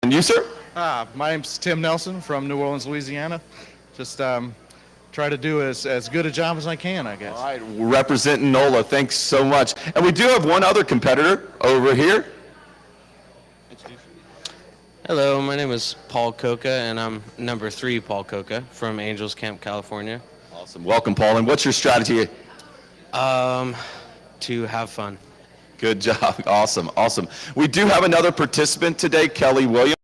And you, sir? My name's Tim Nelson from New Orleans, Louisiana. Just try to do as good a job as I can, I guess. All right, representing NOLA, thanks so much. And we do have one other competitor over here. Hello, my name is Paul Coca, and I'm number 3 Paul Coca from Angels Camp, California. Awesome, welcome, Paul. And what's your strategy? To have fun. Good job, awesome, awesome. We do have another participant today, Kelly Williams.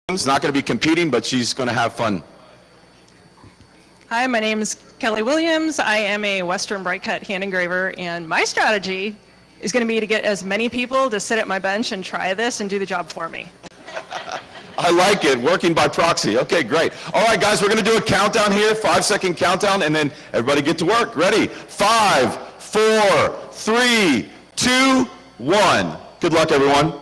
Not going to be competing, but she's going to have fun. Hi, my name is Kelly Williams. I am a Western bright cut hand engraver, and my strategy is going to be to get as many people to sit at my bench and try this and do the job for me. I like it, working by proxy. Okay, great. All right, guys, we're going to do a countdown here, 5-second countdown, and then everybody get to work. Ready? 5, 4, 3, 2, 1. Good luck, everyone.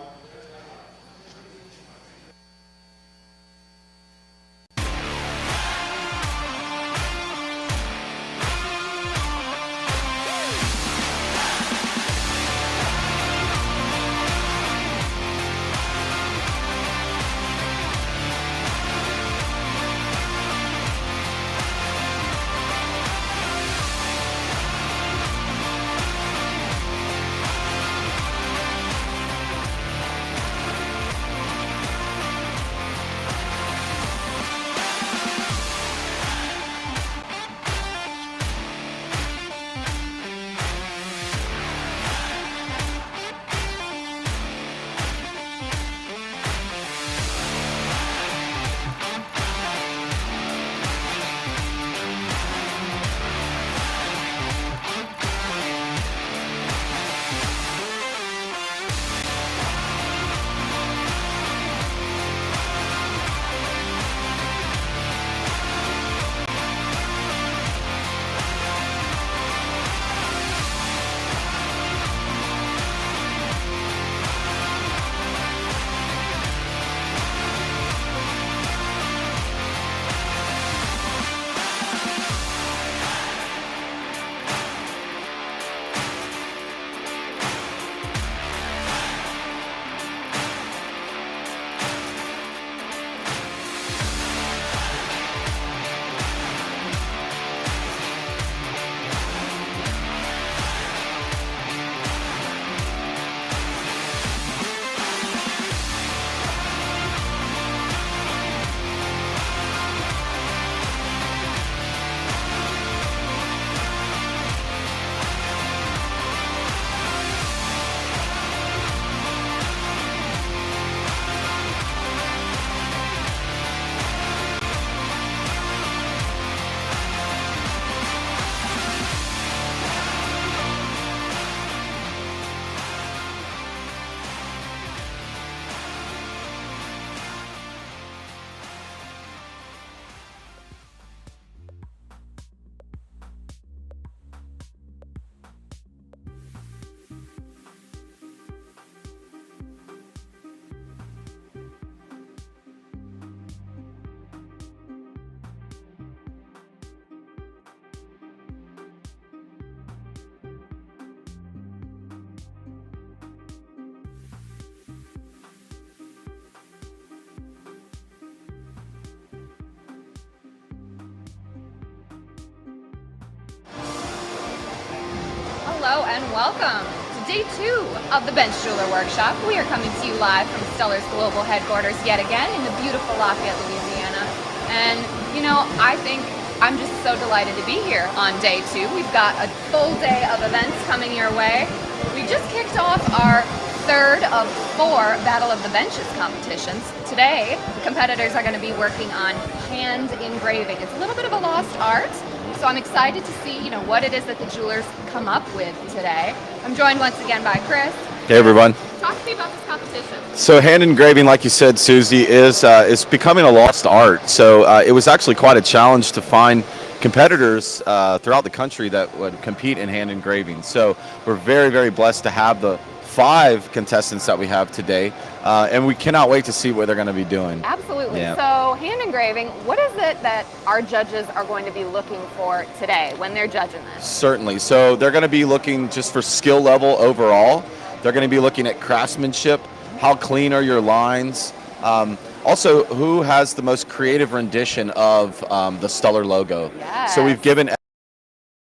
Hello and welcome to day 2 of the Bench Jeweler Workshop. We are coming to you live from Stuller's global headquarters yet again in the beautiful Lafayette, Louisiana. And you know, I think I'm just so delighted to be here on day 2. We've got a full day of events coming your way. We just kicked off our 3rd of 4 Battle of the Benches competitions. Today, the competitors are going to be working on hand engraving. It's a little bit of a lost art, so I'm excited to see, what it is that the jewelers come up with today. I'm joined once again by Chris. Hey everyone. Talk to me about this competition. So hand engraving, like you said, Susie, is becoming a lost art. So it was actually quite a challenge to find competitors throughout the country that would compete in hand engraving. So we're very, very blessed to have the 5 contestants that we have today, and we cannot wait to see what they're going to be doing. Absolutely. Yeah. So hand engraving, what is it that our judges are going to be looking for today when they're judging this? Certainly. So they're going to be looking just for skill level overall. They're going to be looking at craftsmanship, how clean are your lines, also who has the most creative rendition of the Stuller logo. Yes. So we've given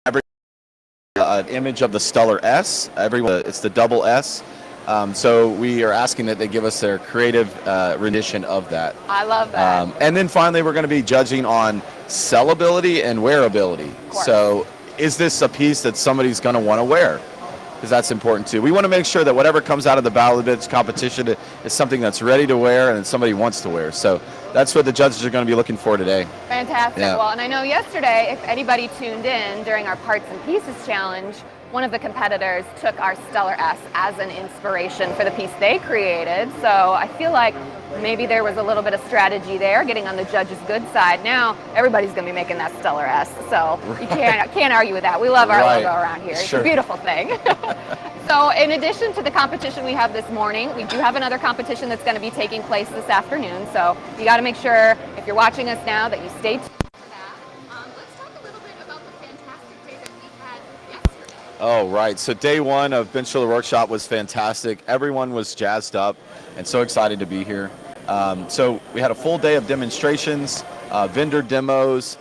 every an image of the Stuller S. It's the double S. So we are asking that they give us their creative rendition of that. I love that. And then finally, we're going to be judging on sellability and wearability. So is this a piece that somebody's going to want to wear? Because that's important too. We want to make sure that whatever comes out of the Battle of the Bench competition is something that's ready to wear and somebody wants to wear. So that's what the judges are going to be looking for today. Fantastic. Yeah. Well, and I know yesterday, if anybody tuned in during our Parts and Pieces challenge, one of the competitors took our Stuller S as an inspiration for the piece they created. So I feel like maybe there was a little bit of strategy there, getting on the judge's good side. Now everybody's going to be making that Stuller S, so you can't argue with that. We love our logo around here. It's a beautiful thing. So in addition to the competition we have this morning, we do have another competition that's going to be taking place this afternoon. So you got to make sure, if you're watching us now, that you stay tuned for that. Let's talk a little bit about the fantastic day that we had yesterday. Oh, right. So day 1 of Bench Jeweler Workshop was fantastic. Everyone was jazzed up and so excited to be here. So we had a full day of demonstrations, vendor demos.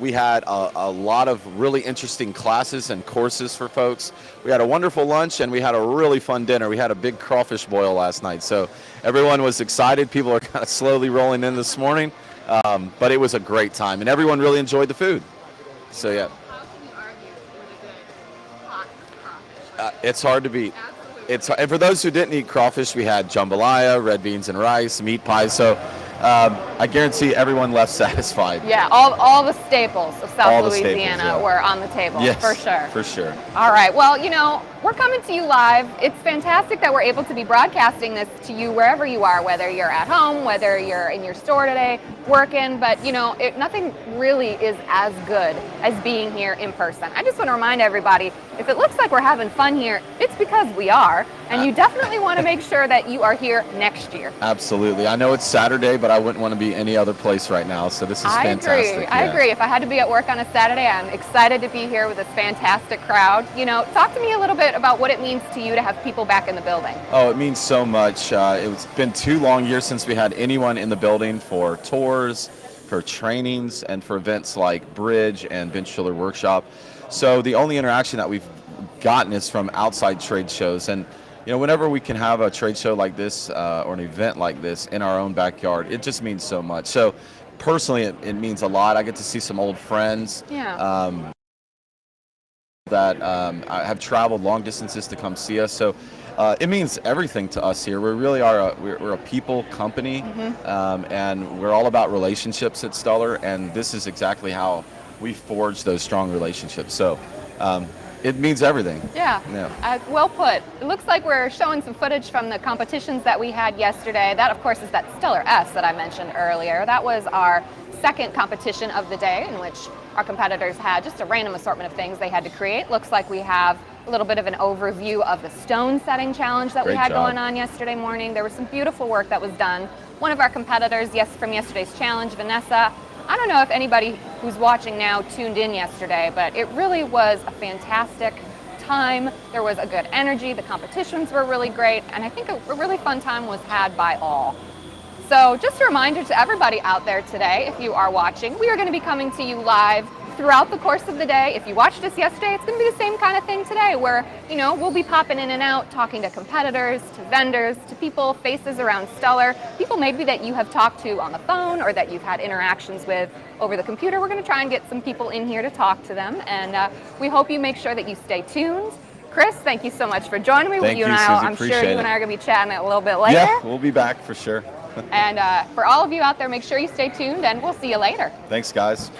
We had a lot of really interesting classes and courses for folks. We had a wonderful lunch and we had a really fun dinner. We had a big crawfish boil last night. So everyone was excited. People are kind of slowly rolling in this morning. But it was a great time and everyone really enjoyed the food. So yeah. How can you argue with a good hot crawfish? It's hard to beat. Absolutely. And for those who didn't eat crawfish, we had jambalaya, red beans and rice, meat pies. So I guarantee everyone left satisfied. Yeah, all the staples of South All the Louisiana staples, yeah. were on the table, Yes, for sure. For sure. All right, well, we're coming to you live. It's fantastic that we're able to be broadcasting this to you wherever you are, whether you're at home, whether you're in your store today, working, but nothing really is as good as being here in person. I just want to remind everybody, if it looks like we're having fun here, it's because we are, and you definitely want to make sure that you are here next year. Absolutely. I know it's Saturday, but I wouldn't want to be any other place right now, so this is fantastic. I agree. If I had to be at work on a Saturday, I'm excited to be here with this fantastic crowd. Talk to me a little bit about what it means to you to have people back in the building. Oh, it means so much. It's been 2 long years since we had anyone in the building for tours, for trainings, and for events like Bridge and Bench Jeweler Workshop. So the only interaction that we've gotten is from outside trade shows. And whenever we can have a trade show like this or an event like this in our own backyard, it just means so much. So personally, it means a lot. I get to see some old friends. Yeah. That have traveled long distances to come see us. So it means everything to us here. We really are we're a people company, and we're all about relationships at Stuller, and this is exactly how we forge those strong relationships. So it means everything. Yeah. Yeah. Well put. It looks like we're showing some footage from the competitions that we had yesterday. That, of course, is that Stuller S that I mentioned earlier. That was our 2nd competition of the day, in which our competitors had just a random assortment of things they had to create. Looks like we have a little bit of an overview of the stone setting challenge that we had going on yesterday morning. There was some beautiful work that was done. One of our competitors, from yesterday's challenge, Vanessa, I don't know if anybody who's watching now tuned in yesterday, but it really was a fantastic time. There was a good energy. The competitions were really great, and I think a really fun time was had by all. So just a reminder to everybody out there today, if you are watching, we are going to be coming to you live throughout the course of the day. If you watched us yesterday, it's going to be the same kind of thing today where, we'll be popping in and out, talking to competitors, to vendors, to people, faces around Stuller, people maybe that you have talked to on the phone or that you've had interactions with over the computer. We're going to try and get some people in here to talk to them, and we hope you make sure that you stay tuned. Chris, thank you so much for joining me. Thank you, and I, Susie. I'm sure Appreciate you and it. I are going to be chatting a little bit later. Yeah, we'll be back for sure. And for all of you out there, make sure you stay tuned, and we'll see you later. Thanks, guys.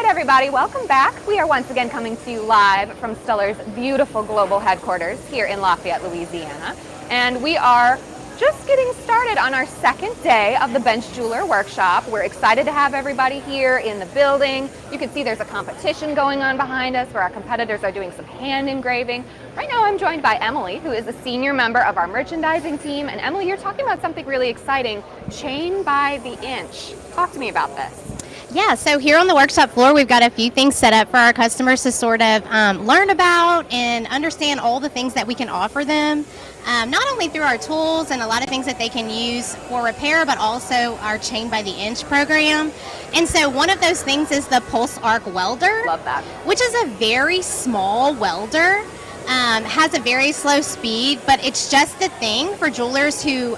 right, everybody, welcome back. We are once again coming to you live from Stuller's beautiful global headquarters here in Lafayette, Louisiana. And we are just getting started on our second day of the Bench Jeweler Workshop. We're excited to have everybody here in the building. You can see there's a competition going on behind us where our competitors are doing some hand engraving. Right now I'm joined by Emily, who is a senior member of our merchandising team. And Emily, you're talking about something really exciting, chain by the inch. Talk to me about this. Yeah, so here on the workshop floor, we've got a few things set up for our customers to sort of learn about and understand all the things that we can offer them, not only through our tools and a lot of things that they can use for repair, but also our Chain by the Inch program. And so one of those things is the Pulse Arc Welder. Love that. Which is a very small welder, has a very slow speed, but it's just the thing for jewelers who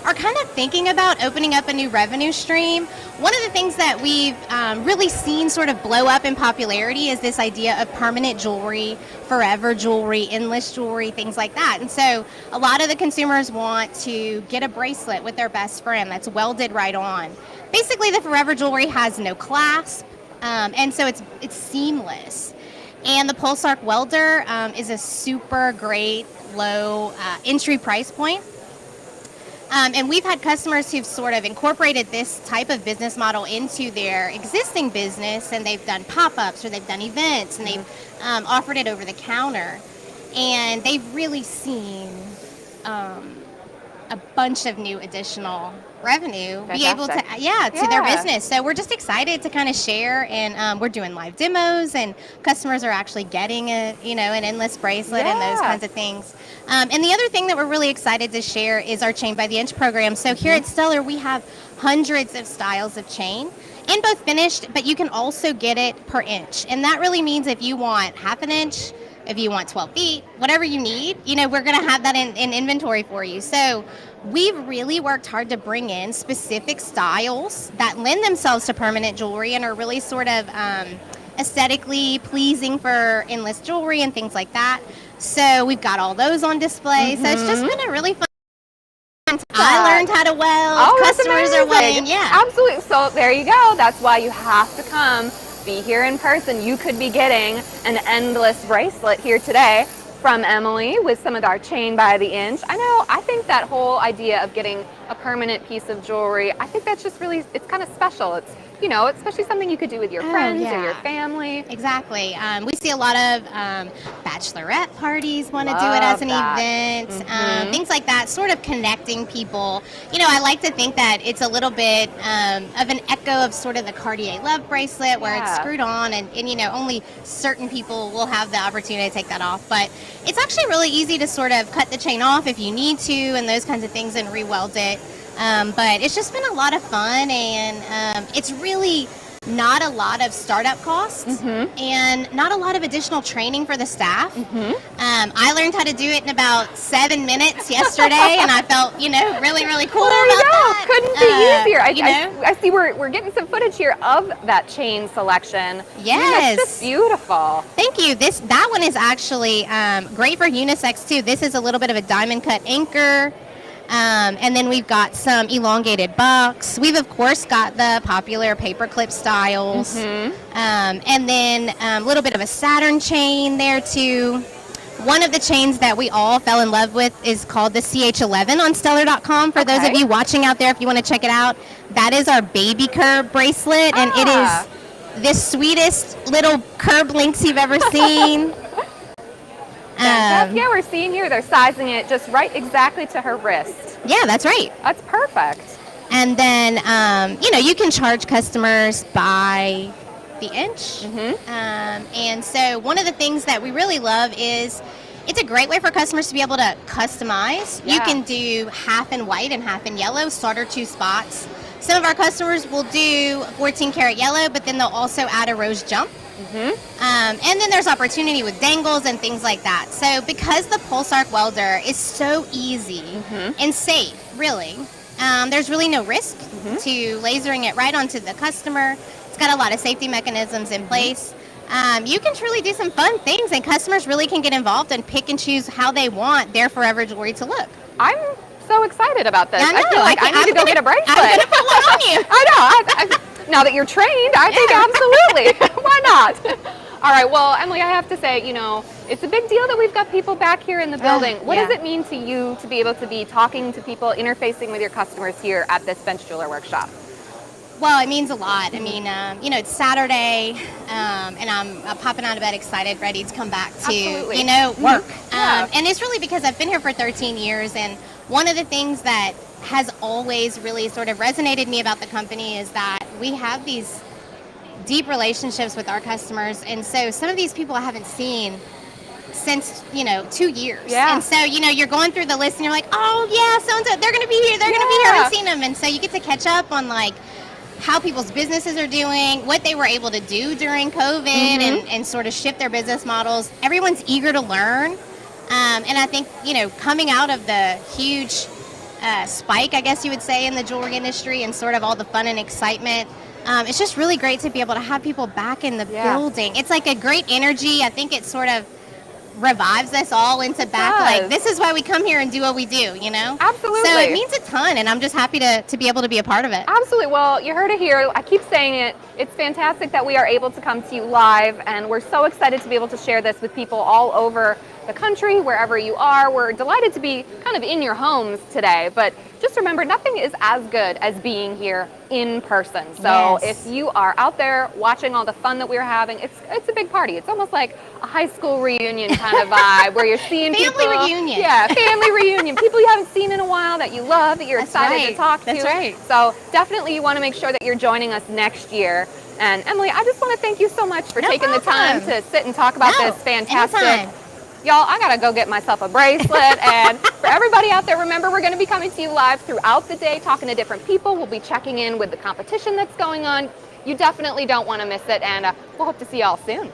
are kind of thinking about opening up a new revenue stream. One of the things that we've really seen sort of blow up in popularity is this idea of permanent jewelry, forever jewelry, endless jewelry, things like that. And so a lot of the consumers want to get a bracelet with their best friend that's welded right on. Basically, the forever jewelry has no clasp, and so it's seamless. And the Pulse Arc Welder is a super great low entry price point. And we've had customers who've sort of incorporated this type of business model into their existing business, and they've done pop-ups or they've done events, and they've offered it over the counter. And they've really seen a bunch of new additional revenue be able to, to their business. So we're just excited to kind of share, and we're doing live demos, and customers are actually getting an endless bracelet and those kinds of things. And the other thing that we're really excited to share is our Chain by the Inch program. So here at Stuller, we have hundreds of styles of chain, in both finished, but you can also get it per inch. And that really means if you want half an inch, if you want 12 feet, whatever you need, we're going to have that in inventory for you. So we've really worked hard to bring in specific styles that lend themselves to permanent jewelry and are really sort of aesthetically pleasing for endless jewelry and things like that. So we've got all those on display. So it's just been a really fun time. I learned how to weld. Customers are welding. Yeah. Absolutely. So there you go. That's why you have to come. Be here in person. You could be getting an endless bracelet here today from Emily with some of our Chain by the Inch. I think that whole idea of getting a permanent piece of jewelry, I think that's just really, it's kind of special. It's, especially something you could do with your friends or your family. Exactly. We see a lot of bachelorette parties want to do it as an event, things like that, sort of connecting people. I like to think that it's a little bit of an echo of sort of the Cartier Love bracelet where it's screwed on and only certain people will have the opportunity to take that off. But it's actually really easy to sort of cut the chain off if you need to and those kinds of things and re-weld it. But it's just been a lot of fun, and it's really not a lot of startup costs and not a lot of additional training for the staff. I learned how to do it in about 7 minutes yesterday, and I felt, really, really cool about that. Couldn't be easier. I see we're getting some footage here of that chain selection. Yes. It's just beautiful. Thank you. That one is actually great for unisex, too. This is a little bit of a diamond cut anchor. And then we've got some elongated bucks. We've, of course, got the popular paperclip styles. And then a little bit of a Saturn chain there, too. One of the chains that we all fell in love with is called the CH11 on Stuller.com. For those of you watching out there, if you want to check it out, that is our baby curb bracelet. And it is the sweetest little curb links you've ever seen. We're seeing here they're sizing it just right exactly to her wrist. Yeah, that's right. That's perfect. And then, you can charge customers by the inch. And so one of the things that we really love is it's a great way for customers to be able to customize. You can do half in white and half in yellow, start or two spots. Some of our customers will do 14 karat yellow, but then they'll also add a rose jump. And then there's opportunity with dangles and things like that. So because the Pulse Arc Welder is so easy and safe, really, there's really no risk to lasering it right onto the customer. It's got a lot of safety mechanisms in place. You can truly do some fun things, and customers really can get involved and pick and choose how they want their forever jewelry to look. I'm so excited about this. I know. I feel like I need to go get a bracelet. I'm going to put one on you. I know. Now that you're trained, I think absolutely. Why not? All right, well, Emily, I have to say, you know, it's a big deal that we've got people back here in the building. What does it mean to you to be able to be talking to people, interfacing with your customers here at this bench jeweler workshop? Well, it means a lot. I mean, you know, it's Saturday, and I'm popping out of bed excited, ready to come back to, Absolutely. you know, work. Yeah. And it's really because I've been here for 13 years, and one of the things that has always really sort of resonated me about the company is that we have these deep relationships with our customers, and so some of these people I haven't seen since, you know, 2 years. Yeah. And so, you know, you're going through the list and you're like, oh yeah, so-and-so, they're gonna be here, they're gonna be here, I haven't seen them. And so you get to catch up on like how people's businesses are doing, what they were able to do during COVID, and sort of shift their business models. Everyone's eager to learn. And I think, you know, coming out of the huge spike, I guess you would say, in the jewelry industry and sort of all the fun and excitement, it's just really great to be able to have people back in the building. It's like a great energy. I think it sort of revives us all into back, like, this is why we come here and do what we do, you know? Absolutely. So it means a ton, and I'm just happy to be able to be a part of it. Absolutely. Well, you heard it here. I keep saying it. It's fantastic that we are able to come to you live, and we're so excited to be able to share this with people all over the country, wherever you are. We're delighted to be kind of in your homes today, but just remember, nothing is as good as being here in person. So if you are out there watching all the fun that we're having, it's a big party. It's almost like a high school reunion kind of vibe where you're seeing Family reunion. Yeah, family reunion. People you haven't seen in a while that you love, that you're excited to talk to. That's right. So definitely you want to make sure that you're joining us next year. And Emily, I just want to thank you so much for taking the time to sit and talk about this fantastic. Anytime. Y'all, I gotta go get myself a bracelet. And for everybody out there, remember, we're gonna be coming to you live throughout the day, talking to different people. We'll be checking in with the competition that's going on. You definitely don't want to miss it, and we'll hope to see y'all soon.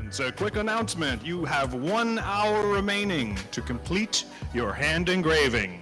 Hands, a quick announcement. You have 1 hour remaining to complete your hand engraving.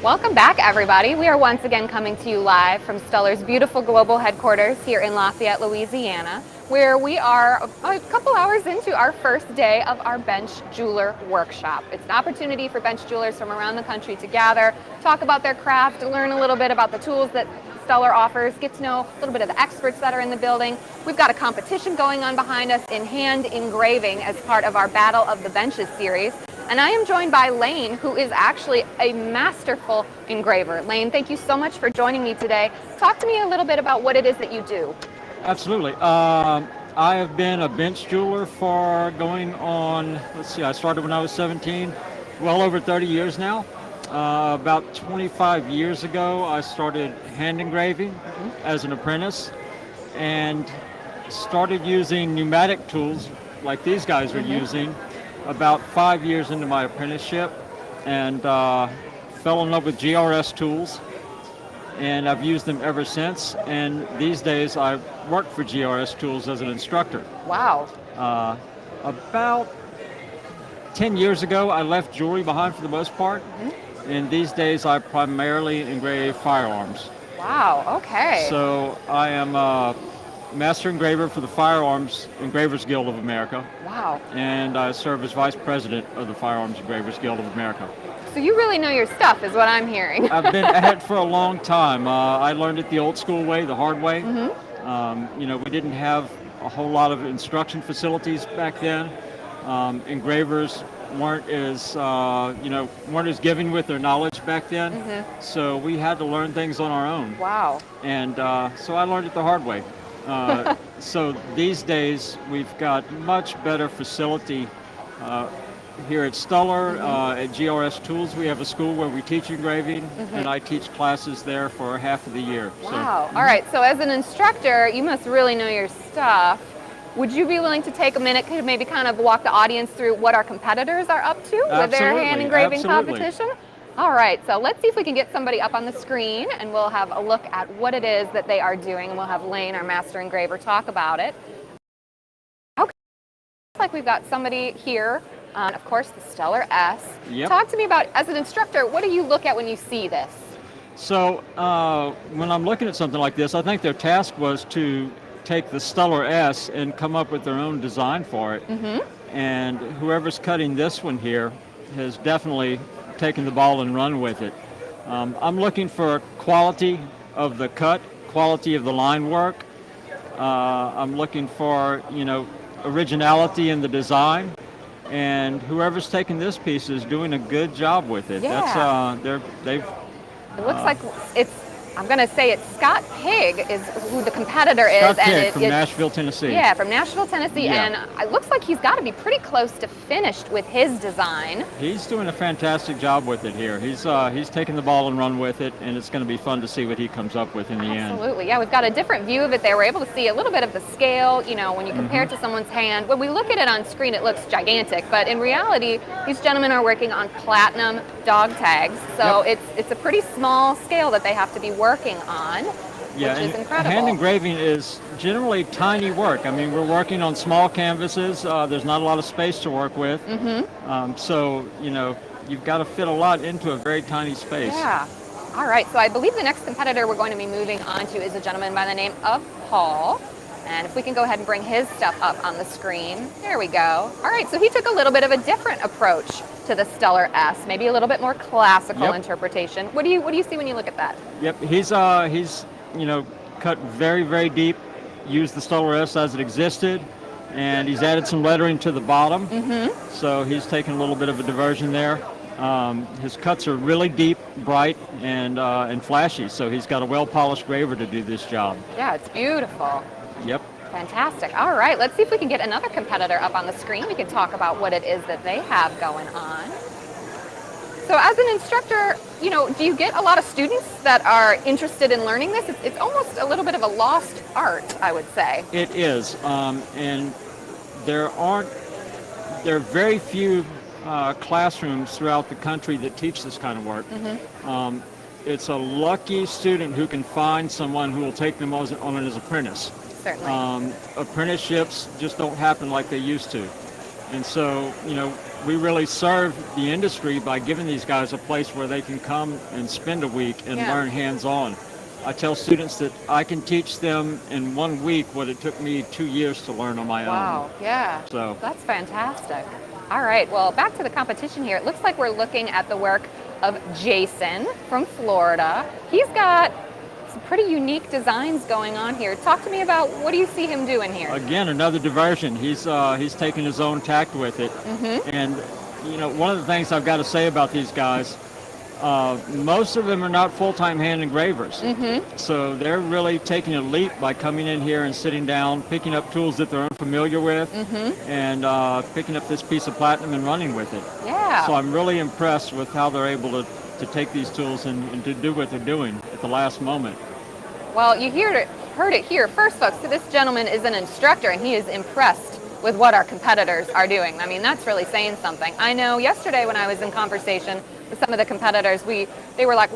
Welcome back, everybody. We are once again coming to you live from Stuller's beautiful global headquarters here in Lafayette, Louisiana, where we are a couple hours into our first day of our bench jeweler workshop. It's an opportunity for bench jewelers from around the country to gather, talk about their craft, learn a little bit about the tools that Stuller offers, get to know a little bit of the experts that are in the building. We've got a competition going on behind us in hand engraving as part of our Battle of the Benches series. And I am joined by Lane, who is actually a masterful engraver. Lane, thank you so much for joining me today. Talk to me a little bit about what it is that you do. Absolutely. I have been a bench jeweler for going on, I started when I was 17, well over 30 years now. About 25 years ago, I started hand engraving as an apprentice and started using pneumatic tools like these guys are using about 5 years into my apprenticeship, and fell in love with GRS tools, and I've used them ever since. And these days I work for GRS tools as an instructor. Wow. About 10 years ago, I left jewelry behind for the most part, and these days I primarily engrave firearms. Wow, okay. So I am a master engraver for the Firearms Engravers Guild of America. Wow. And I serve as vice president of the Firearms Engravers Guild of America. So you really know your stuff is what I'm hearing. I've been at it for a long time. I learned it the old school way, the hard way. We didn't have a whole lot of instruction facilities back then. Engravers weren't as giving with their knowledge back then. So we had to learn things on our own. Wow. And so I learned it the hard way. So these days we've got much better facility here at Stuller. At GRS Tools we have a school where we teach engraving, and I teach classes there for half of the year. Wow. All right, so as an instructor, you must really know your stuff. Would you be willing to take a minute to maybe kind of walk the audience through what our competitors are up to with their hand engraving competition? All right, so let's see if we can get somebody up on the screen, and we'll have a look at what it is that they are doing, and we'll have Lane, our master engraver, talk about it. Okay, looks like we've got somebody here on, of course, the Stuller S. Yep. Talk to me about, as an instructor, what do you look at when you see this? So when I'm looking at something like this, I think their task was to take the Stuller S and come up with their own design for it. And whoever's cutting this one here has definitely taken the ball and run with it. I'm looking for quality of the cut, quality of the line work. I'm looking for, originality in the design. And whoever's taking this piece is doing a good job with it. Yeah. It looks like I'm going to say it's Scott Pigg is who the competitor is. Scott Pigg from Nashville, Tennessee. Yeah, from Nashville, Tennessee. Yeah. And it looks like he's got to be pretty close to finished with his design. He's doing a fantastic job with it here. He's taking the ball and run with it, and it's going to be fun to see what he comes up with in the end. Absolutely. Yeah, we've got a different view of it there. We're able to see a little bit of the scale, when you compare it to someone's hand. When we look at it on screen, it looks gigantic, but in reality, these gentlemen are working on platinum dog tags. So it's a pretty small scale that they have to be working on. Yeah, which is incredible. Hand engraving is generally tiny work. I mean, we're working on small canvases. There's not a lot of space to work with. So, you've got to fit a lot into a very tiny space. Yeah. All right, so I believe the next competitor we're going to be moving on to is a gentleman by the name of Paul. And if we can go ahead and bring his stuff up on the screen. There we go. All right, so he took a little bit of a different approach to the Stuller S, maybe a little bit more classical interpretation. What do you see when you look at that? Yep, he's cut very, very deep, used the Stuller S as it existed, and he's added some lettering to the bottom. So he's taken a little bit of a diversion there. His cuts are really deep, bright, and flashy, so he's got a well-polished graver to do this job. Yeah, it's beautiful. Yep. Fantastic. All right, let's see if we can get another competitor up on the screen. We can talk about what it is that they have going on. So as an instructor, do you get a lot of students that are interested in learning this? It's almost a little bit of a lost art, I would say. It is, and there are very few classrooms throughout the country that teach this kind of work. It's a lucky student who can find someone who will take them on as apprentice. Certainly. Apprenticeships just don't happen like they used to. And so, we really serve the industry by giving these guys a place where they can come and spend a week and Yeah. learn hands-on. I tell students that I can teach them in 1 week what it took me 2 years to learn on my own. Wow, yeah. So- That's fantastic. All right, well, back to the competition here. It looks like we're looking at the work of Jason from Florida. He's got some pretty unique designs going on here. Talk to me about what do you see him doing here? Again, another diversion. He's taking his own tact with it. And, one of the things I've got to say about these guys, most of them are not full-time hand engravers. So they're really taking a leap by coming in here and sitting down, picking up tools that they're unfamiliar with, and picking up this piece of platinum and running with it. Yeah. So I'm really impressed with how they're able to take these tools and to do what they're doing at the last moment. Well, you heard it here first, folks. So this gentleman is an instructor, and he is impressed with what our competitors are doing. I mean, that's really saying something. I know yesterday when I was in conversation with some of the competitors, they were like,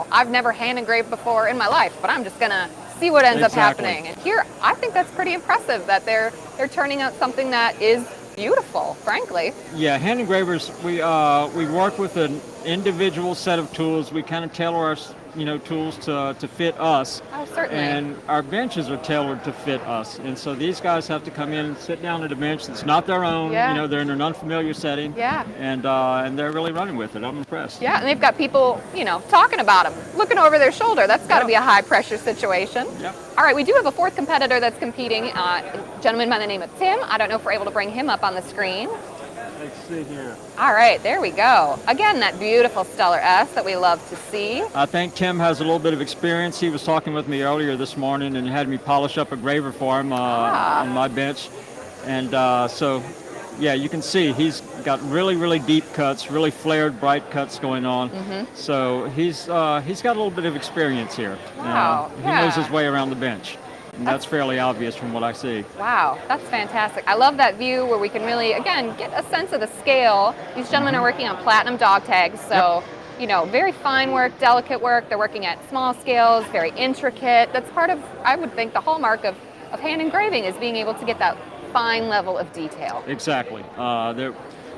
I've never hand engraved before in my life, but I'm just gonna see what ends up happening. And here, I think that's pretty impressive that they're turning out something that is beautiful, frankly. Yeah, hand engravers, we work with an individual set of tools. We kind of tailor our tools to fit us. Oh, certainly. And our benches are tailored to fit us. And so these guys have to come in and sit down at a bench that's not their own. Yeah. They're in an unfamiliar setting. Yeah. And they're really running with it. I'm impressed. Yeah, and they've got people, talking about them, looking over their shoulder. That's got to be a high pressure situation. Yep. All right, we do have a fourth competitor that's competing, a gentleman by the name of Tim. I don't know if we're able to bring him up on the screen. Let's see here. All right, there we go. Again, that beautiful Stuller S that we love to see. I think Tim has a little bit of experience. He was talking with me earlier this morning and had me polish up a graver for him on my bench. And so, yeah, you can see he's got really, really deep cuts, really flared, bright cuts going on. So he's got a little bit of experience here. Wow, He knows his way around the bench. And that's fairly obvious from what I see. Wow, that's fantastic. I love that view where we can really, again, get a sense of the scale. These gentlemen are working on platinum dog tags, so, very fine work, delicate work. They're working at small scales, very intricate. That's part of, I would think, the hallmark of hand engraving is being able to get that fine level of detail. Exactly.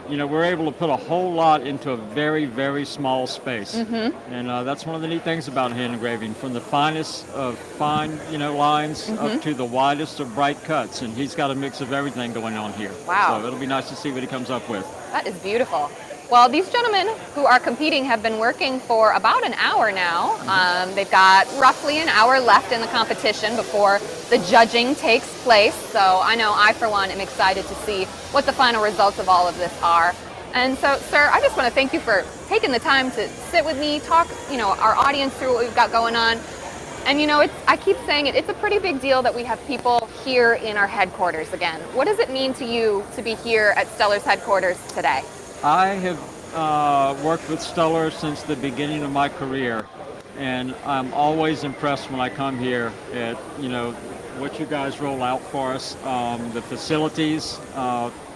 We're able to put a whole lot into a very, very small space. And that's one of the neat things about hand engraving, from the finest of fine, lines up to the widest of bright cuts. And he's got a mix of everything going on here. Wow. So it'll be nice to see what he comes up with. That is beautiful. Well, these gentlemen who are competing have been working for about an hour now. They've got roughly an hour left in the competition before the judging takes place. So I know I, for one, am excited to see what the final results of all of this are. And so, sir, I just want to thank you for taking the time to sit with me, talk, our audience through what we've got going on. And I keep saying it, it's a pretty big deal that we have people here in our headquarters again. What does it mean to you to be here at Stuller's headquarters today? I have worked with Stuller since the beginning of my career, and I'm always impressed when I come here at what you guys roll out for us, the facilities.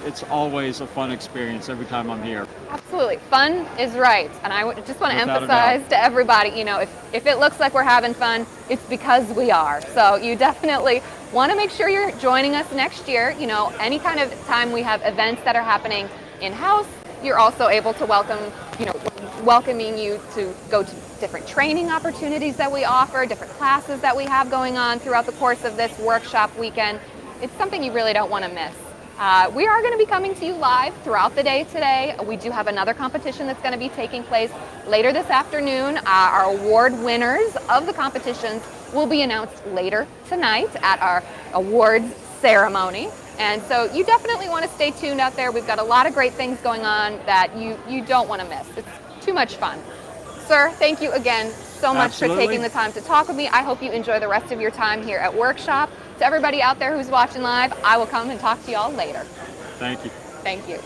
It's always a fun experience every time I'm here. Absolutely, fun is right, and I just want to Without a emphasize to everybody, if it looks like we're having fun, it's because we are. So you definitely want to make sure you're joining us next year. Any kind of time we have events that are happening in-house, you're also able to welcoming you to go to different training opportunities that we offer, different classes that we have going on throughout the course of this workshop weekend. It's something you really don't want to miss. We are going to be coming to you live throughout the day today. We do have another competition that's going to be taking place later this afternoon. Our award winners of the competitions will be announced later tonight at our awards ceremony. And so you definitely want to stay tuned out there. We've got a lot of great things going on that you don't want to miss. It's too much fun. Sir, thank you again so much Absolutely. for taking the time to talk with me. I hope you enjoy the rest of your time here at Workshop. To everybody out there who's watching live, I will come and talk to you all later. Thank you. Thank you.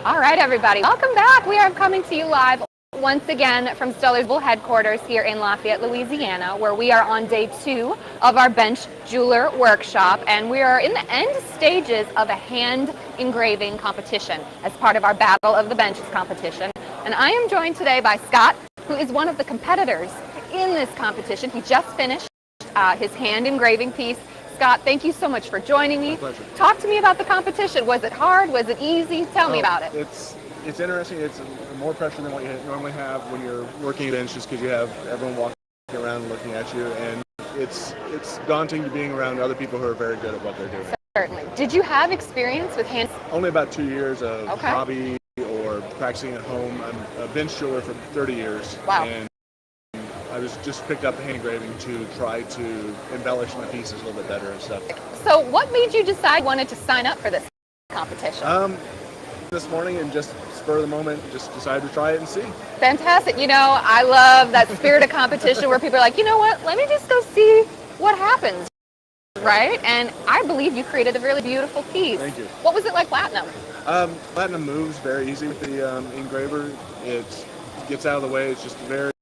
All right, everybody, welcome back. We are coming to you live once again from Stuller's headquarters here in Lafayette, Louisiana, where we are on day 2 of our bench jeweler workshop, and we are in the end stages of a hand engraving competition as part of our Battle of the Benches competition. And I am joined today by Scott, who is one of the competitors in this competition. He just finished his hand engraving piece. Scott, thank you so much for joining me. My pleasure. Talk to me about the competition. Was it hard? Was it easy? Tell me about it. It's interesting. It's more pressure than what you normally have when you're working at bench, just because you have everyone walking around looking at you, and it's daunting to being around other people who are very good at what they're doing. Certainly. Did you have experience with hands? Only about 2 years of Okay. hobby or practicing at home. I'm a bench jeweler for 30 years. Wow. And I was just picked up hand engraving to try to embellish my pieces a little bit better and stuff. So what made you decide you wanted to sign up for this competition? This morning, and just spur of the moment, just decided to try it and see. Fantastic. You know, I love that spirit of competition where people are like, you know what, let me just go see what happens, right? And I believe you created a really beautiful piece. Thank you. What was it like platinum? Platinum moves very easy with the engraver. It gets out of the way. It's just very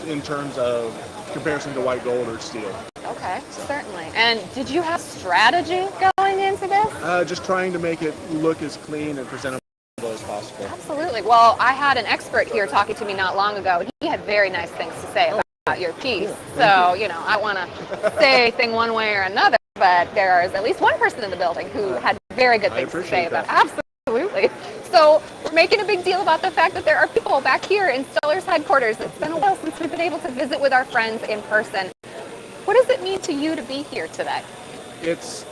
in terms of comparison to white gold or steel. Okay, certainly. And did you have strategy going into this? Just trying to make it look as clean and presentable as possible. Absolutely. Well, I had an expert here talking to me not long ago, and he had very nice things to say about your piece. So, you know, I want to say anything one way or another, but there is at least one person in the building who had very good things to say about it. Absolutely. So we're making a big deal about the fact that there are people back here in Stuller's headquarters. It's been a while since we've been able to visit with our friends in person. What does it mean to you to be here today? It's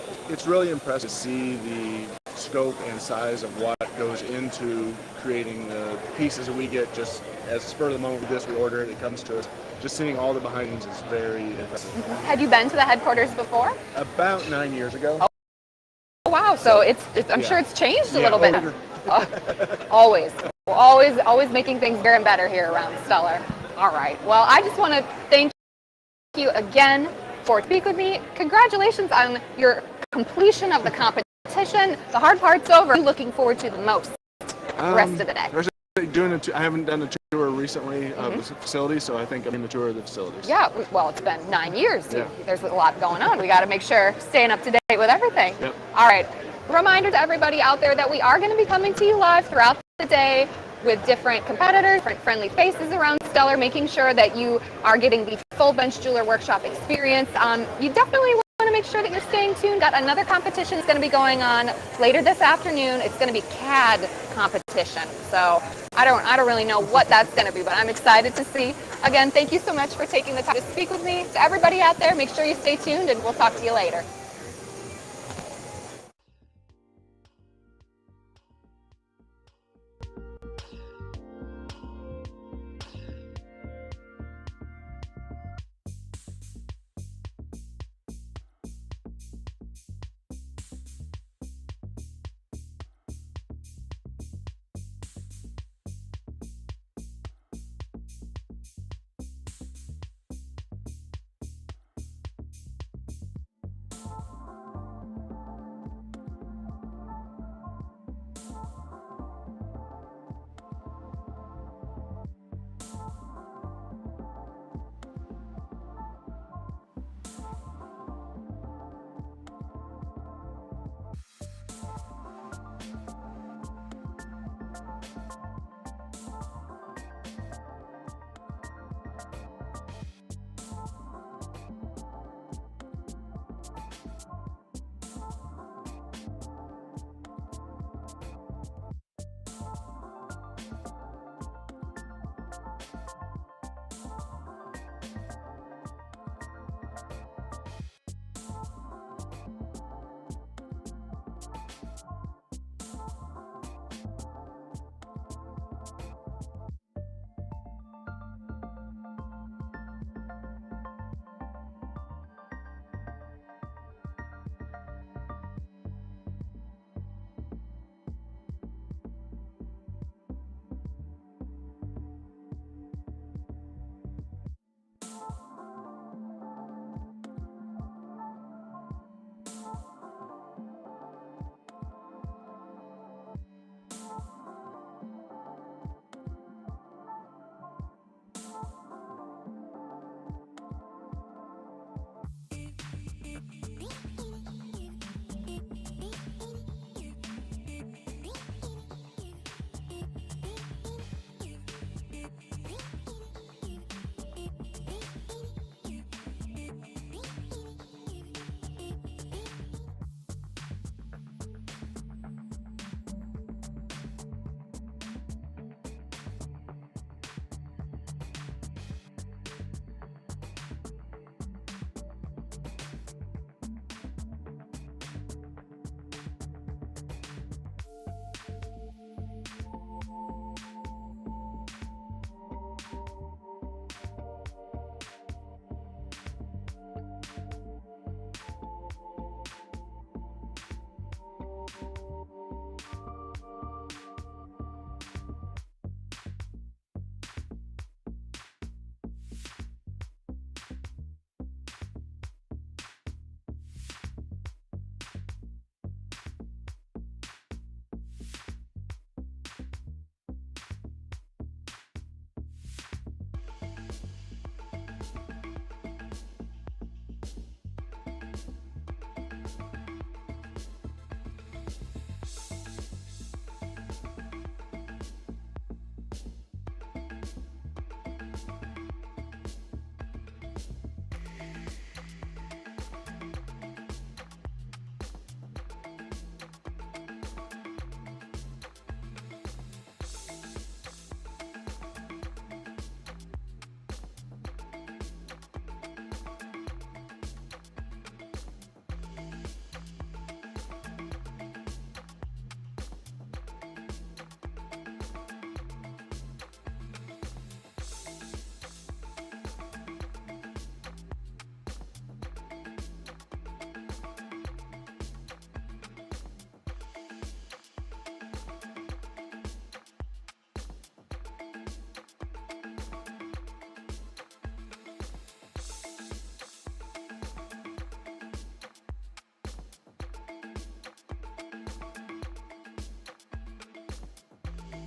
really impressive to see the scope and size of what goes into creating the pieces that we get just as a spur of the moment with this. We order it, it comes to us. Just seeing all the behind the scenes is very impressive. Had you been to the headquarters before? About 9 years ago. Oh, wow. So I'm sure it's changed a little bit. Always. Always making things better and better here around Stuller. All right. Well, I just want to thank you again for speaking with me. Congratulations on your completion of the competition. The hard part's over. I'm looking forward to the most the rest of the day. I haven't done a tour recently of the facility, so I think I'm in the tour of the facilities. Yeah, well, it's been 9 years. Yeah. There's a lot going on. We got to make sure staying up to date with everything. Yep. All right. Reminder to everybody out there that we are going to be coming to you live throughout the day with different competitors, different friendly faces around Stuller, making sure that you are getting the full bench jeweler workshop experience. You definitely want to make sure that you're staying tuned. Got another competition that's going to be going on later this afternoon. It's going to be CAD competition. So I don't really know what that's going to be, but I'm excited to see. Again, thank you so much for taking the time to speak with me. To everybody out there, make sure you stay tuned, and we'll talk to you later.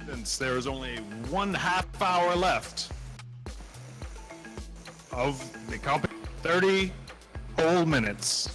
Since there is only 1/2 hour left of the competition, 30 whole minutes.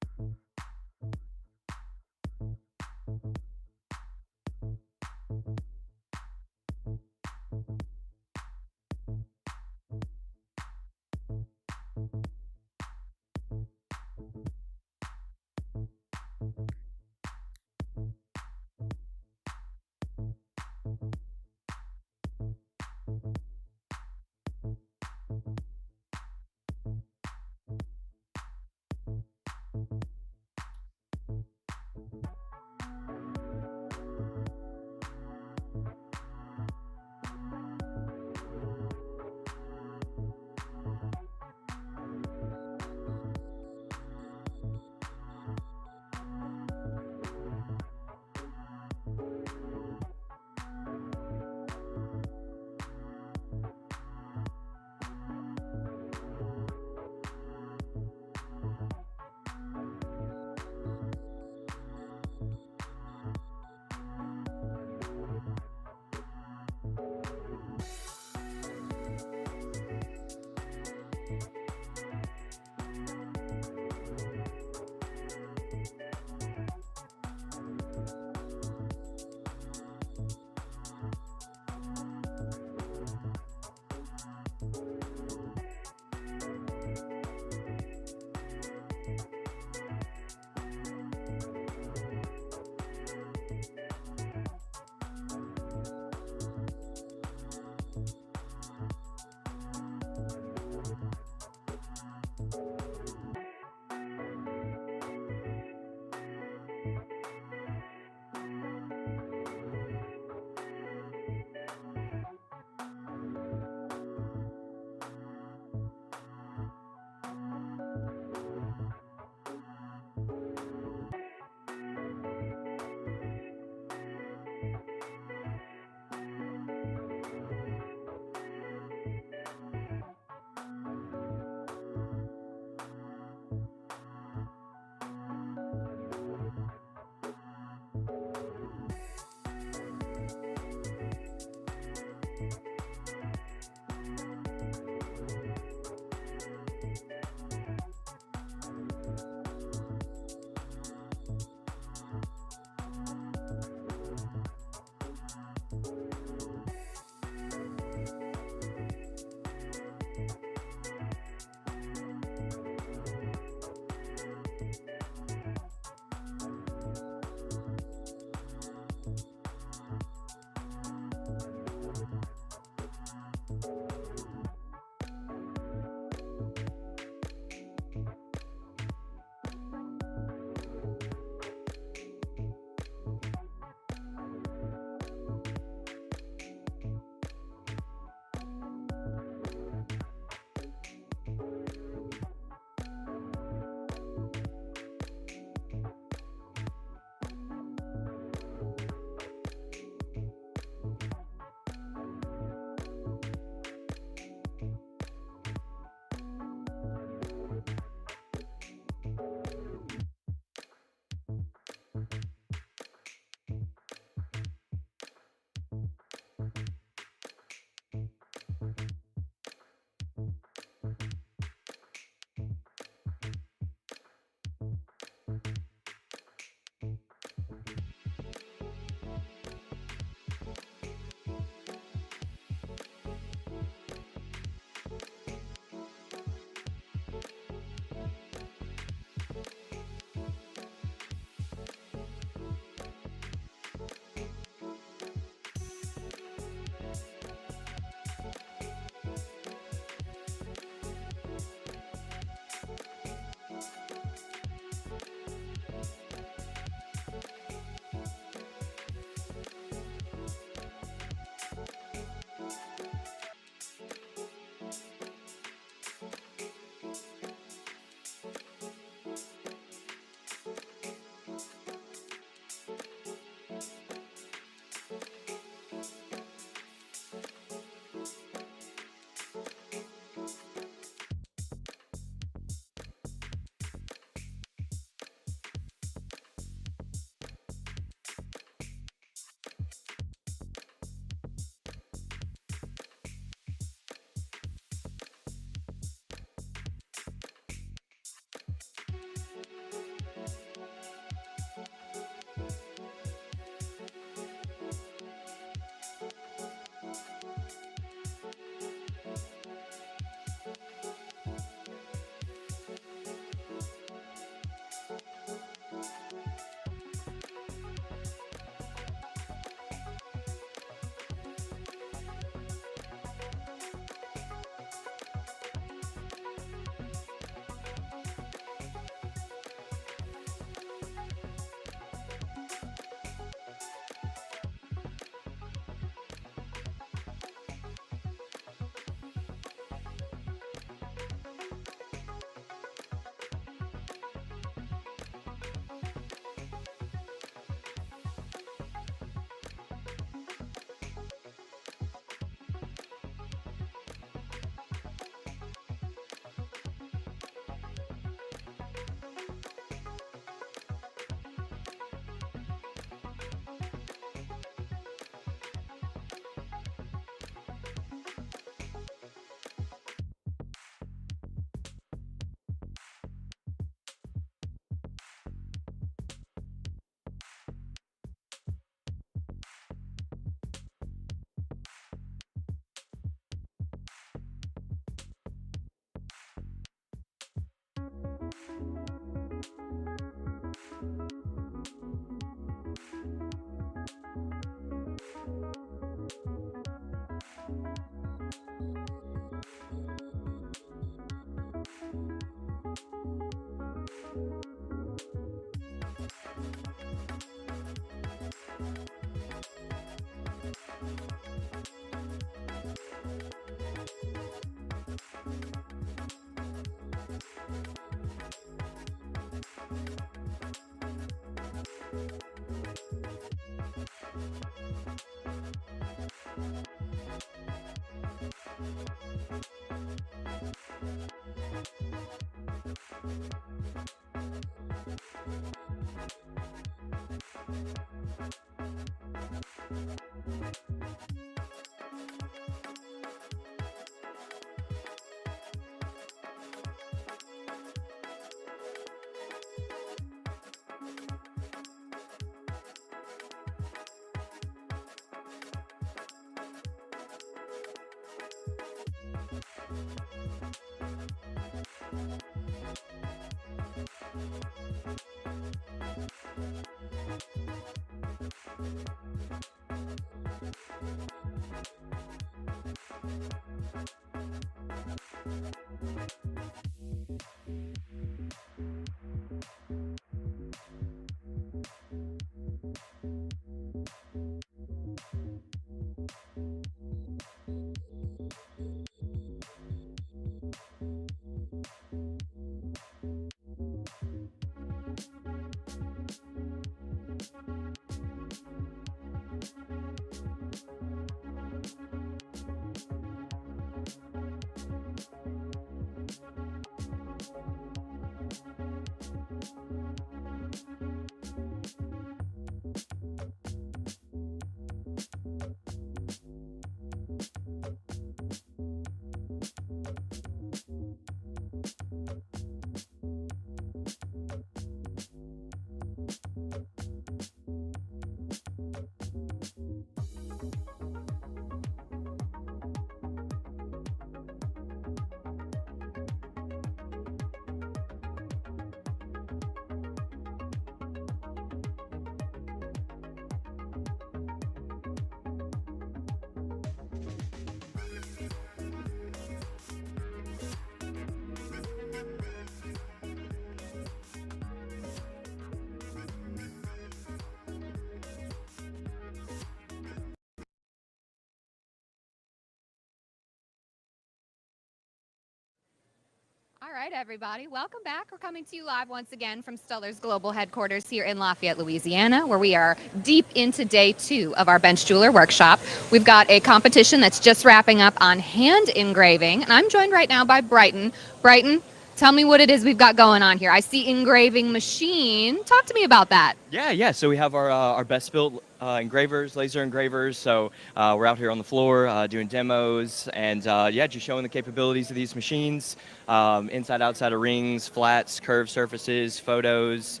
All right, everybody, welcome back. We're coming to you live once again from Stuller's global headquarters here in Lafayette, Louisiana, where we are deep into day 2 of our bench jeweler workshop. We've got a competition that's just wrapping up on hand engraving, and I'm joined right now by Brighton. Brighton, tell me what it is we've got going on here. I see engraving machine. Talk to me about that. Yeah. So we have our best built engravers, laser engravers. So we're out here on the floor doing demos and just showing the capabilities of these machines. Inside, outside of rings, flats, curved surfaces, photos,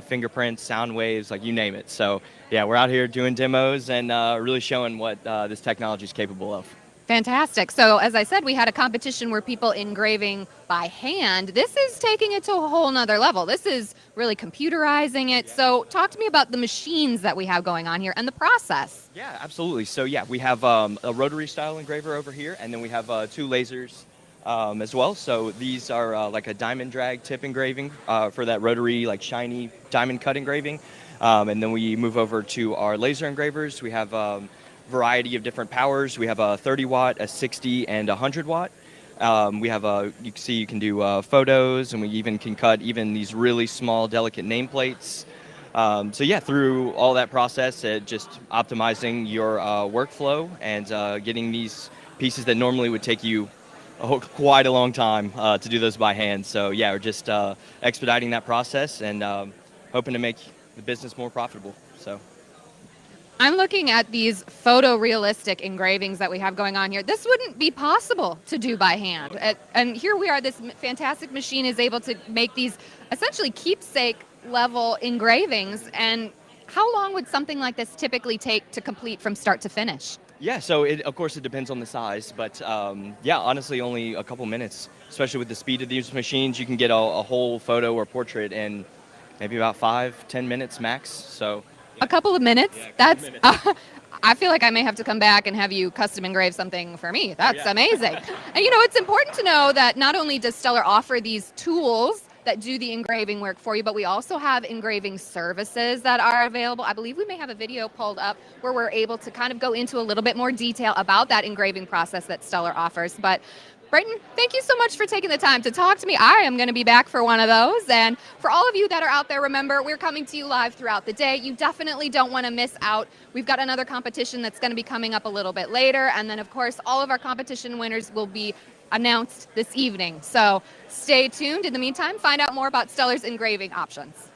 fingerprints, sound waves, like you name it. So yeah, we're out here doing demos and really showing what this technology is capable of. Fantastic. So as I said, we had a competition where people engraving by hand. This is taking it to a whole nother level. This is really computerizing it. So talk to me about the machines that we have going on here and the process. Yeah, absolutely. So yeah, we have a rotary style engraver over here, and then we have 2 lasers as well. So these are like a diamond drag tip engraving for that rotary, like shiny diamond cut engraving. And then we move over to our laser engravers. We have variety of different powers. We have a 30 watt, a 60, and a 100 watt. We have you can see you can do photos, and we even can cut even these really small, delicate nameplates. So yeah, through all that process, just optimizing your workflow and getting these pieces that normally would take you quite a long time to do those by hand. So yeah, we're just expediting that process and hoping to make the business more profitable. So. I'm looking at these photorealistic engravings that we have going on here. This wouldn't be possible to do by hand. And here we are, this fantastic machine is able to make these essentially keepsake level engravings. And how long would something like this typically take to complete from start to finish? Yeah, so of course it depends on the size, but yeah, honestly only a couple minutes, especially with the speed of these machines. You can get a whole photo or portrait in maybe about 5-10 minutes max. So. A couple of minutes? Yeah, That's. minutes. I feel like I may have to come back and have you custom engrave something for me. That's amazing. And you know, it's important to know that not only does Stuller offer these tools that do the engraving work for you, but we also have engraving services that are available. I believe we may have a video pulled up where we're able to kind of go into a little bit more detail about that engraving process that Stuller offers. But Brighton, thank you so much for taking the time to talk to me. I am going to be back for one of those. And for all of you that are out there, remember, we're coming to you live throughout the day. You definitely don't want to miss out. We've got another competition that's going to be coming up a little bit later. And then, of course, all of our competition winners will be announced this evening. So stay tuned. In the meantime, find out more about Stuller's engraving options.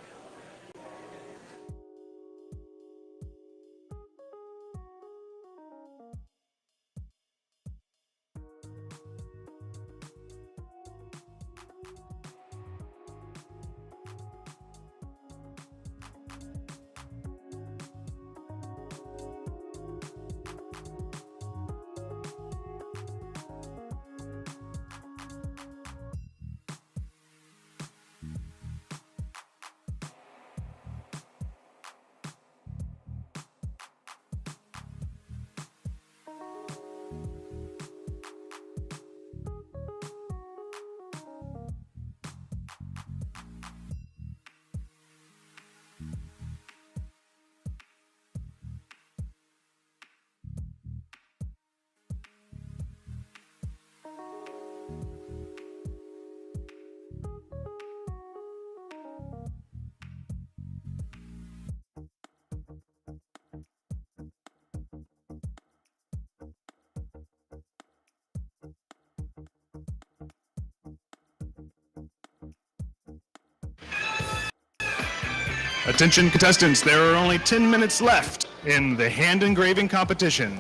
Attention contestants, there are only 10 minutes left in the hand engraving competition.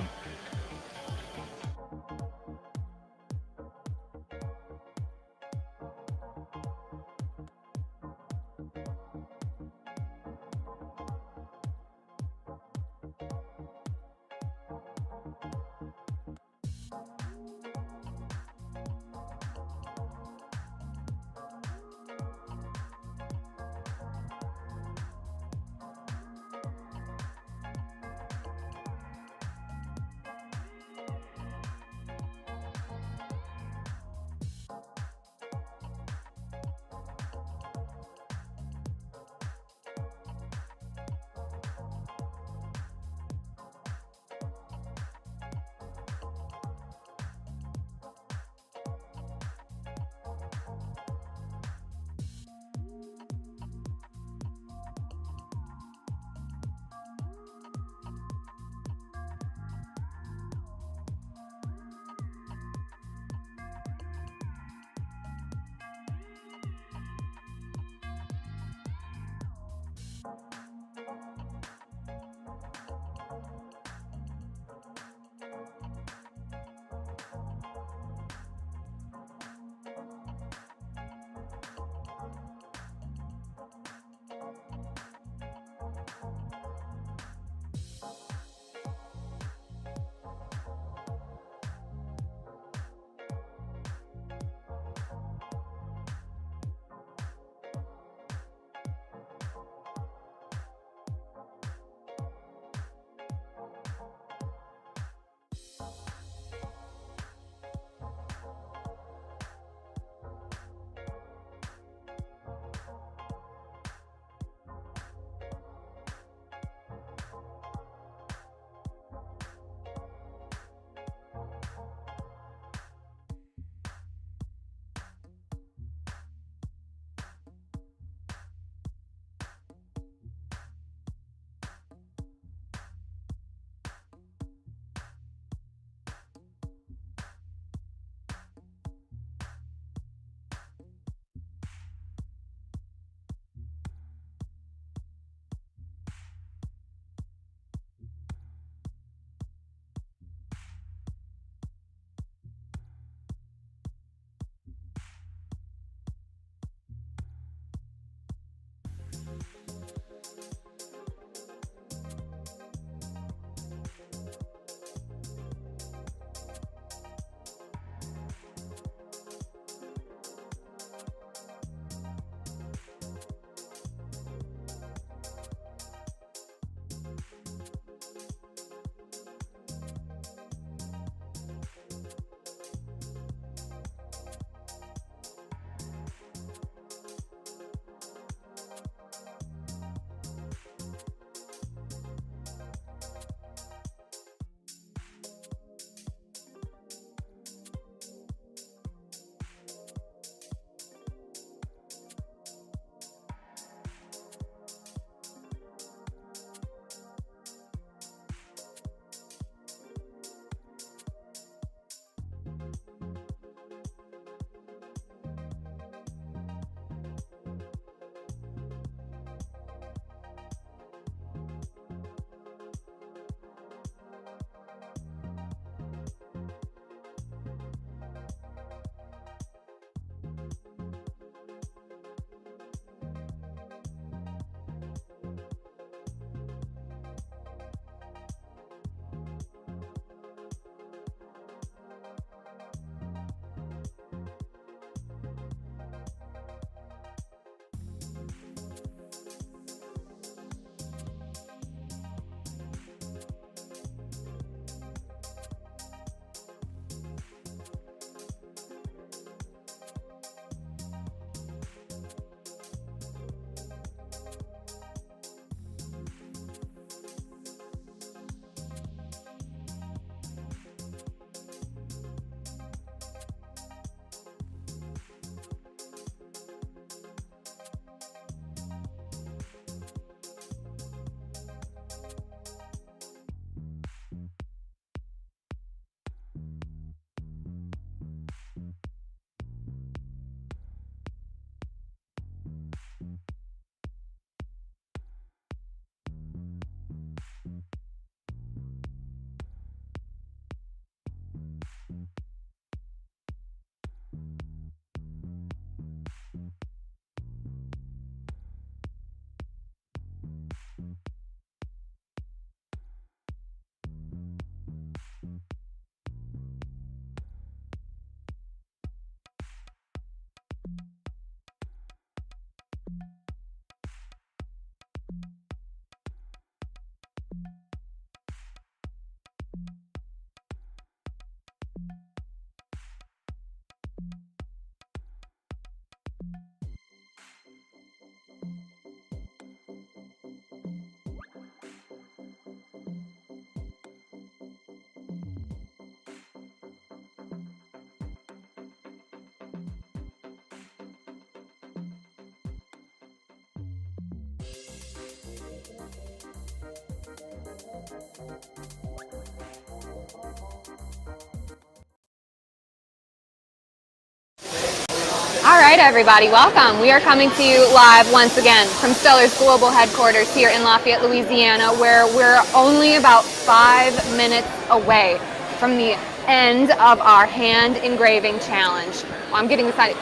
All right, everybody, welcome. We are coming to you live once again from Stuller's global headquarters here in Lafayette, Louisiana, where we're only about 5 minutes away from the end of our hand engraving challenge. Well, I'm getting excited.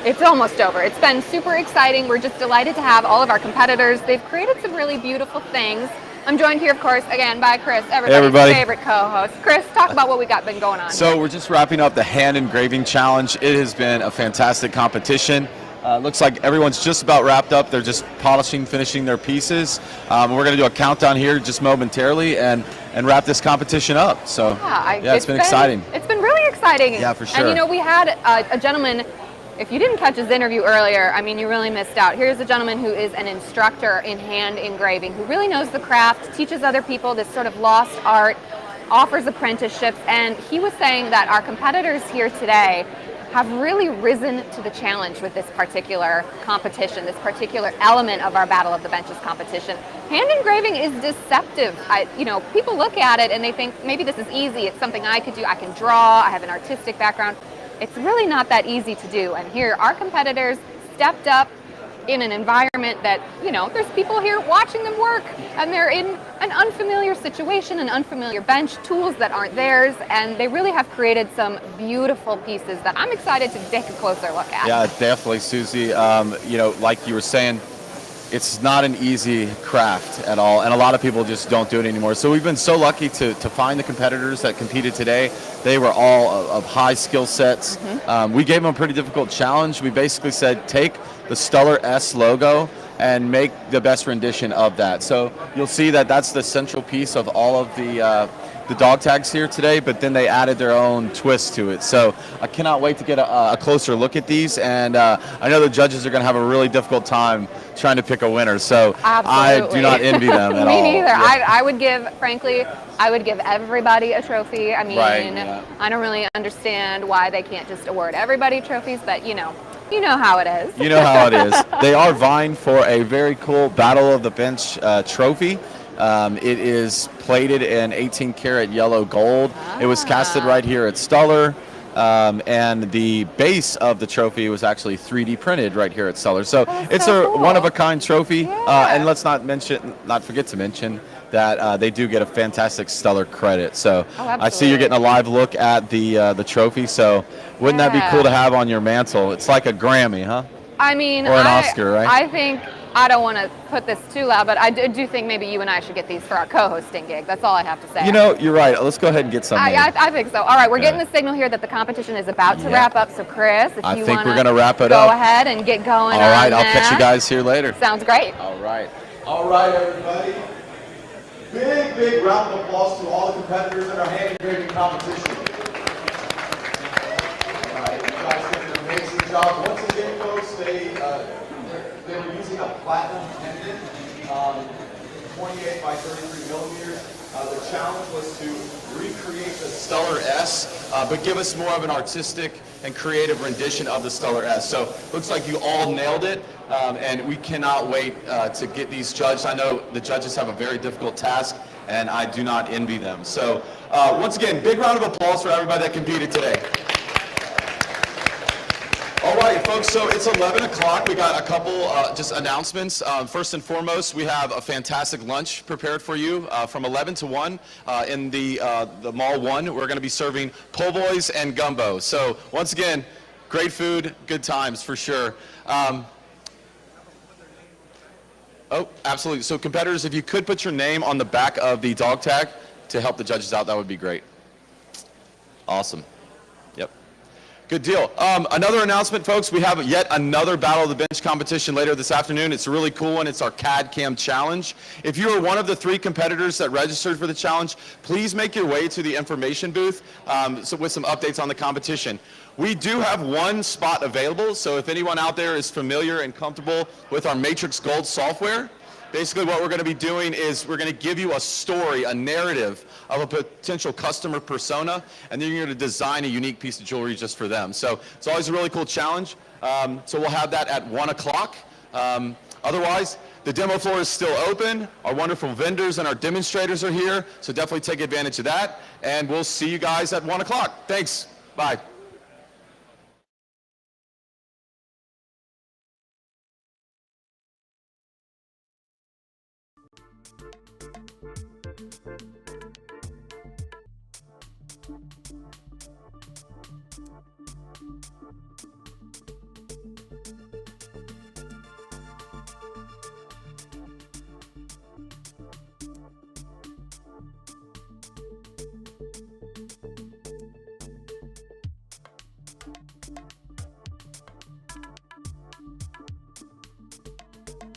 It's almost over. It's been super exciting. We're just delighted to have all of our competitors. They've created some really beautiful things. I'm joined here, of course, again by Chris, everybody's favorite co-host. Chris, talk about what we got been going on. So we're just wrapping up the hand engraving challenge. It has been a fantastic competition. Looks like everyone's just about wrapped up. They're just polishing, finishing their pieces. We're going to do a countdown here just momentarily and wrap this competition up. So yeah, it's been exciting. It's been really exciting. Yeah, for sure. And you know, we had a gentleman. If you didn't catch his interview earlier, I mean, you really missed out. Here's a gentleman who is an instructor in hand engraving, who really knows the craft, teaches other people this sort of lost art, offers apprenticeships, and he was saying that our competitors here today have really risen to the challenge with this particular competition, this particular element of our Battle of the Benches competition. Hand engraving is deceptive. You know, people look at it and they think maybe this is easy. It's something I could do. I can draw. I have an artistic background. It's really not that easy to do. And here, our competitors stepped up in an environment that, you know, there's people here watching them work, and they're in an unfamiliar situation, an unfamiliar bench, tools that aren't theirs, and they really have created some beautiful pieces that I'm excited to take a closer look at. Yeah, definitely, Susie. You know, like you were saying, it's not an easy craft at all, and a lot of people just don't do it anymore. So we've been so lucky to find the competitors that competed today. They were all of high skill sets. We gave them a pretty difficult challenge. We basically said, take the Stuller S logo and make the best rendition of that. So you'll see that that's the central piece of all of the dog tags here today, but then they added their own twist to it. So I cannot wait to get a closer look at these, and I know the judges are going to have a really difficult time trying to pick a winner. So Absolutely. I do not envy them at all. Me neither. Yeah. I would give, frankly, I would give everybody a trophy. I mean, Right, yeah. I don't really understand why they can't just award everybody trophies, but you know how it is. You know how it is. They are vying for a very cool Battle of the Bench trophy. It is plated in 18 karat yellow gold. It was casted right here at Stuller. And the base of the trophy was actually 3D printed right here at Stuller. So it's a cool. one-of-a-kind trophy. And let's not forget to mention that they do get a fantastic Stuller credit. So I see you're getting a live look at the trophy. So wouldn't that be cool to have on your mantle? It's like a Grammy, huh? I mean, or an Oscar, right? I think, I don't want to put this too loud, but I do think maybe you and I should get these for our co-hosting gig. That's all I have to say. You know, you're right. Let's go ahead and get some. I think so. All right, we're getting the signal here that the competition is about to wrap up. So, Chris, if I you think want we're going to wrap it go up. ahead and get going. All right, on I'll catch you that. guys here later. Sounds great. All right. All right, everybody. Big round of applause to all the competitors in our hand engraving competition. All right, you guys did an amazing job. Once again, folks, they were using a platinum pendant, 28 by 33 millimeters. The challenge was to recreate the Stuller S, but give us more of an artistic and creative rendition of the Stuller S. So looks like you all nailed it, and we cannot wait to get these judged. I know the judges have a very difficult task, and I do not envy them. So once again, big round of applause for everybody that competed today. All right, folks, so it's 11 o'clock. We got a couple just announcements. First and foremost, we have a fantastic lunch prepared for you from 11 to 1 in the Mall 1. We're going to be serving po' boys and gumbo. So once again, great food, good times for sure. Oh, absolutely. So competitors, if you could put your name on the back of the dog tag to help the judges out, that would be great. Awesome. Yep. Good deal. Another announcement, folks. We have yet another Battle of the Bench competition later this afternoon. It's a really cool one. It's our CAD CAM challenge. If you are one of the 3 competitors that registered for the challenge, please make your way to the information booth with some updates on the competition. We do have 1 spot available, so if anyone out there is familiar and comfortable with our Matrix Gold software, basically what we're going to be doing is we're going to give you a story, a narrative of a potential customer persona, and then you're going to design a unique piece of jewelry just for them. So it's always a really cool challenge. So we'll have that at 1 o'clock. Otherwise, the demo floor is still open. Our wonderful vendors and our demonstrators are here, so definitely take advantage of that. And we'll see you guys at 1 o'clock. Thanks. Bye.